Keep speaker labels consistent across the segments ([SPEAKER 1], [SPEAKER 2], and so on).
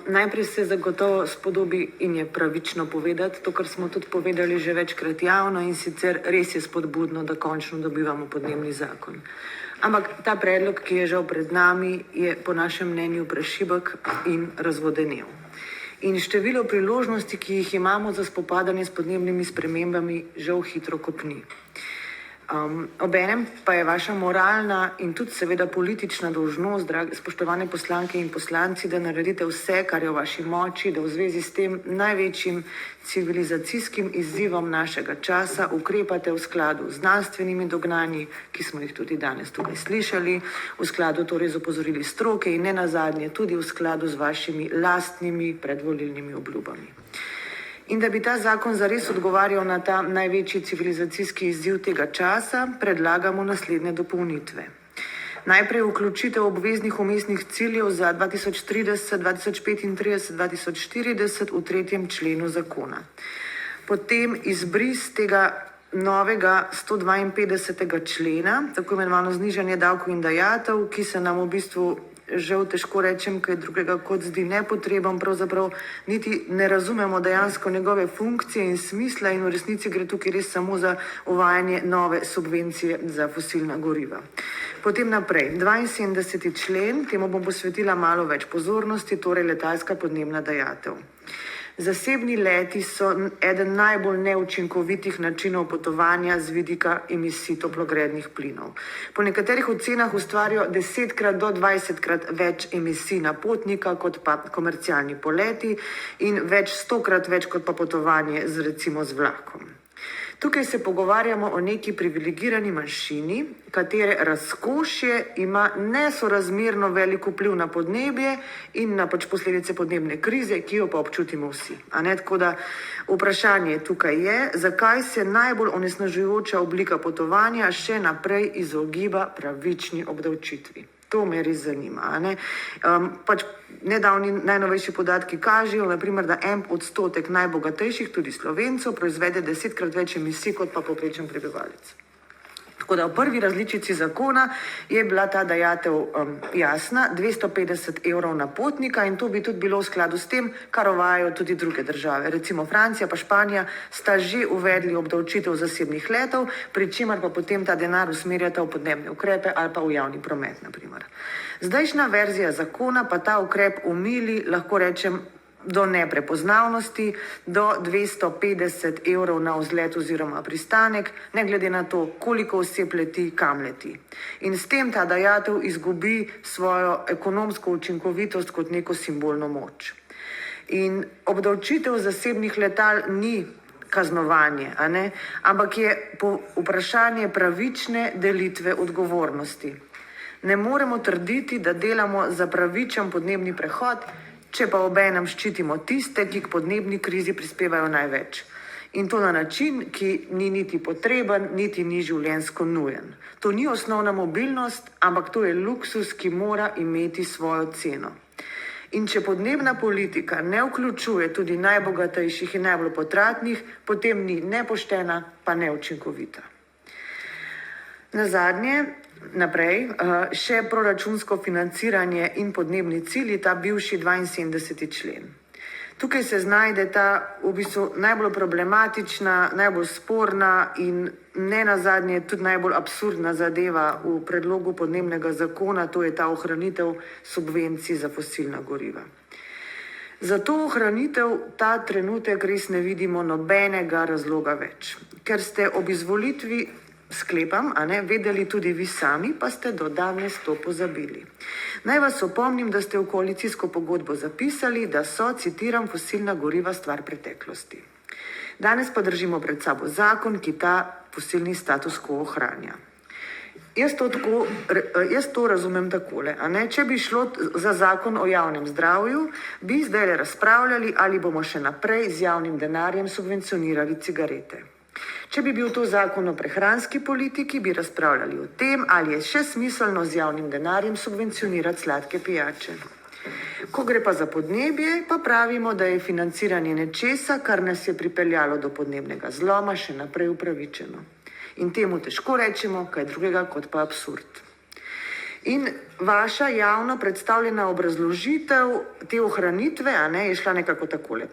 [SPEAKER 1] Najprej se zagotovo spodobi in je pravično povedati to, kar smo tudi povedali že večkrat javno, in sicer res je spodbudno, da končno dobivamo podnebni zakon. Ampak ta predlog, ki je žal pred nami, je po našem mnenju prešibek in razvodenel. In število priložnosti, ki jih imamo za spopadanje s podnebnimi spremembami, žal hitro kopni. Obenem pa je vaša moralna in tudi seveda politična dolžnost, drage spoštovane poslanke in poslanci, da naredite vse, kar je v vaši moči, da v zvezi s tem največjim civilizacijskim izzivom našega časa ukrepate v skladu z znanstvenimi dognanji, ki smo jih tudi danes tukaj slišali, v skladu torej z opozorili stroke in nenazadnje tudi v skladu z vašimi lastnimi predvolilnimi obljubami. In da bi ta zakon zares odgovarjal na ta največji civilizacijski izziv tega časa, predlagamo naslednje dopolnitve. Najprej vključitev obveznih umestnih ciljev za 2030, 2035, 2040 v 3. členu zakona. Potem izbris tega novega 152. člena, tako imenovano znižanje davkov in dajatev, ki se nam v bistvu žal težko rečem, kaj drugega kot zdi nepotreben, pravzaprav niti ne razumemo dejansko njegove funkcije in smisla in v resnici gre tukaj res samo za uvajanje nove subvencije za fosilna goriva. Potem naprej, 72. člen, temu bom posvetila malo več pozornosti, torej letalska podnebna dajatev. Zasebni leti so eden najbolj neučinkovitih načinov potovanja z vidika emisij toplogrednih plinov. Po nekaterih ocenah ustvarijo 10-krat do 20-krat več emisij na potnika kot pa komercialni poleti in 100-krat več kot pa potovanje recimo z vlakom. Tukaj se pogovarjamo o neki privilegirani manjšini, katere razkošje ima nesorazmerno velik vpliv na podnebje in na posledice podnebne krize, ki jo pa občutimo vsi. Tako da vprašanje tukaj je, zakaj se najbolj onesnažujoča oblika potovanja še naprej izogiba pravični obdavčitvi. To me res zanima. Nedavni najnovejši podatki kažejo, naprimer, da 1% najbogatejših, tudi Slovencev, proizvede 10-krat več emisij kot pa povprečen prebivalec. Tako da v prvi različici zakona je bila ta dajatev jasna, 250 evrov na potnika, in to bi tudi bilo v skladu s tem, kar uvajajo tudi druge države. Recimo Francija pa Španija sta že uvedli obdavčitev zasebnih letov, pri čemer pa potem ta denar usmerjata v podnebne ukrepe ali pa v javni promet, naprimer. Zdajšnja verzija zakona pa ta ukrep umili, lahko rečem, do neprepoznavnosti, do 250 evrov na vzlet oziroma pristanek, ne glede na to, koliko oseb leti, kam leti. In s tem ta dajatev izgubi svojo ekonomsko učinkovitost kot neko simbolno moč. In obdavčitev zasebnih letal ni kaznovanje, ampak je vprašanje pravične delitve odgovornosti. Ne moremo trditi, da delamo za pravičen podnebni prehod, če pa obenem ščitimo tiste, ki k podnebni krizi prispevajo največ. In to na način, ki ni niti potreben, niti ni življenjsko nujen. To ni osnovna mobilnost, ampak to je luksuz, ki mora imeti svojo ceno. In če podnebna politika ne vključuje tudi najbogatejših in najbolj potratnih, potem ni nepoštena, pa neučinkovita. Nazadnje, naprej, še proračunsko financiranje in podnebni cilji, ta bivši 72. člen. Tukaj se znajde ta v bistvu najbolj problematična, najbolj sporna in nenazadnje tudi najbolj absurdna zadeva v predlogu podnebnega zakona, to je ta ohranitev subvencij za fosilna goriva. Za to ohranitev ta trenutek res ne vidimo nobenega razloga več, ker ste ob izvolitvi, sklepam, vedeli tudi vi sami, pa ste do danes to pozabili. Naj vas opomnim, da ste v koalicijsko pogodbo zapisali, da so, citiram, fosilna goriva stvar preteklosti. Danes pa držimo pred sabo zakon, ki ta fosilni status quo ohranja. Jaz to razumem takole. Če bi šlo za zakon o javnem zdravju, bi zdaj razpravljali, ali bomo še naprej z javnim denarjem subvencionirali cigarete. Če bi bil to zakon o prehranski politiki, bi razpravljali o tem, ali je še smiselno z javnim denarjem subvencionirati sladke pijače. Ko gre pa za podnebje, pa pravimo, da je financiranje nečesa, kar nas je pripeljalo do podnebnega zloma, še naprej upravičeno. In temu težko rečemo kaj drugega kot pa absurd. In vaša javno predstavljena obrazložitev te ohranitve je šla nekako takole.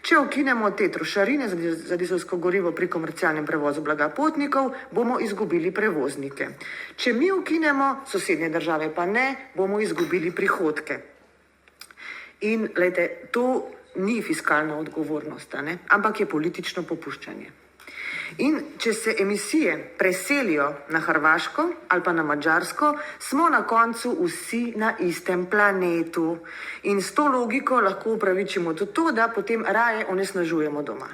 [SPEAKER 1] Če ukinemo te trošarine za dizelsko gorivo pri komercialnem prevozu blaga potnikov, bomo izgubili prevoznike. Če mi ukinemo, sosednje države pa ne, bomo izgubili prihodke. In glejte, to ni fiskalna odgovornost, ampak je politično popuščanje. In če se emisije preselijo na Hrvaško ali pa na Madžarsko, smo na koncu vsi na istem planetu. In s to logiko lahko upravičimo tudi to, da potem raje onesnažujemo doma.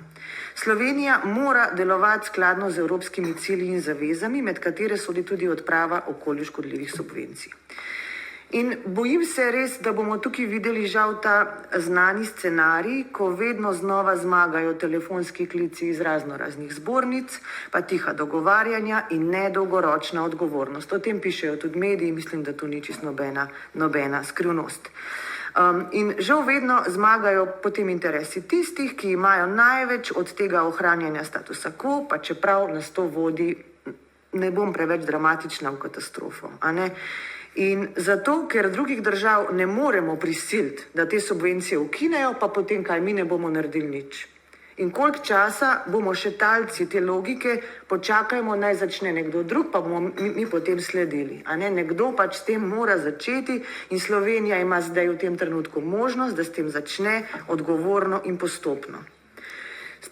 [SPEAKER 1] Slovenija mora delovati skladno z evropskimi cilji in zavezami, med katere sodi tudi odprava okolju škodljivih subvencij. In bojim se res, da bomo tukaj videli žal ta znani scenarij, ko vedno znova zmagajo telefonski klici iz raznih zbornic, pa tiha dogovarjanja in nedolgoročna odgovornost. O tem pišejo tudi mediji, mislim, da to ni čisto nobena skrivnost. In žal vedno zmagajo potem interesi tistih, ki imajo največ od tega ohranjanja statusa quo, pa čeprav nas to vodi, ne bom preveč dramatična, v katastrofo, In zato, ker drugih držav ne moremo prisiliti, da te subvencije ukinejo, pa potem kaj mi ne bomo naredili nič. In koliko časa bomo še talci te logike, počakajmo, naj začne nekdo drug, pa bomo mi potem sledili. Nekdo pač s tem mora začeti in Slovenija ima zdaj v tem trenutku možnost, da s tem začne odgovorno in postopno.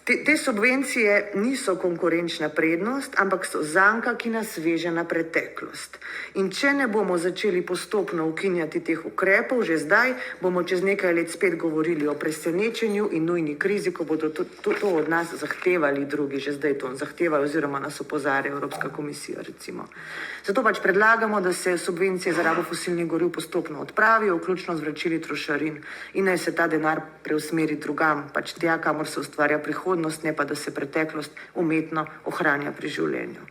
[SPEAKER 1] Te subvencije niso konkurenčna prednost, ampak so zanka, ki nas veže na preteklost. In če ne bomo začeli postopno ukinjati teh ukrepov, že zdaj bomo čez nekaj let spet govorili o presenečenju in nujni krizi, ko bodo to od nas zahtevali drugi, že zdaj to zahtevajo oziroma nas opozarja Evropska komisija, recimo. Zato pač predlagamo, da se subvencije za rabo fosilnih goriv postopno odpravijo, vključno z vračili trošarin, in naj se ta denar preusmeri drugam, pač tja, kamor se ustvarja prihodnost, ne pa da se preteklost umetno ohranja pri življenju.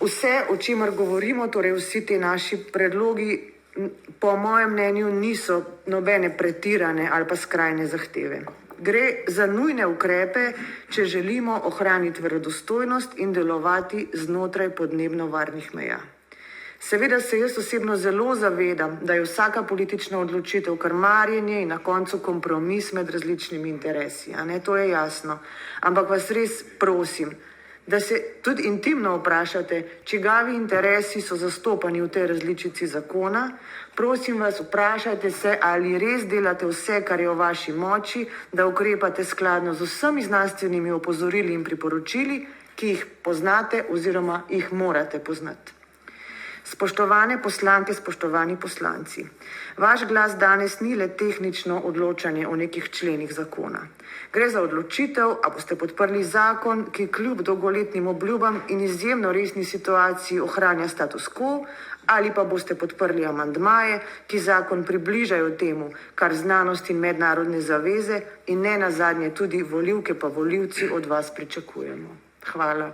[SPEAKER 1] Vse, o čemer govorimo, torej vsi te naši predlogi, po mojem mnenju niso nobene pretirane ali pa skrajne zahteve. Gre za nujne ukrepe, če želimo ohraniti verodostojnost in delovati znotraj podnebno varnih meja. Seveda se jaz osebno zelo zavedam, da je vsaka politična odločitev krmarjenje in na koncu kompromis med različnimi interesi. To je jasno. Ampak vas res prosim, da se tudi intimno vprašate, čigavi interesi so zastopani v tej različici zakona. Prosim vas, vprašajte se, ali res delate vse, kar je v vaši moči, da ukrepate skladno z vsemi znanstvenimi opozorili in priporočili, ki jih poznate oziroma jih morate poznati. Spoštovane poslanke, spoštovani poslanci, vaš glas danes ni le tehnično odločanje o nekih členih zakona. Gre za odločitev, a boste podprli zakon, ki kljub dolgoletnim obljubam in izjemno resni situaciji ohranja status quo, ali pa boste podprli amandmaje, ki zakon približajo temu, kar znanost in mednarodne zaveze in ne nazadnje tudi volivke pa volivci od vas pričakujemo. Hvala.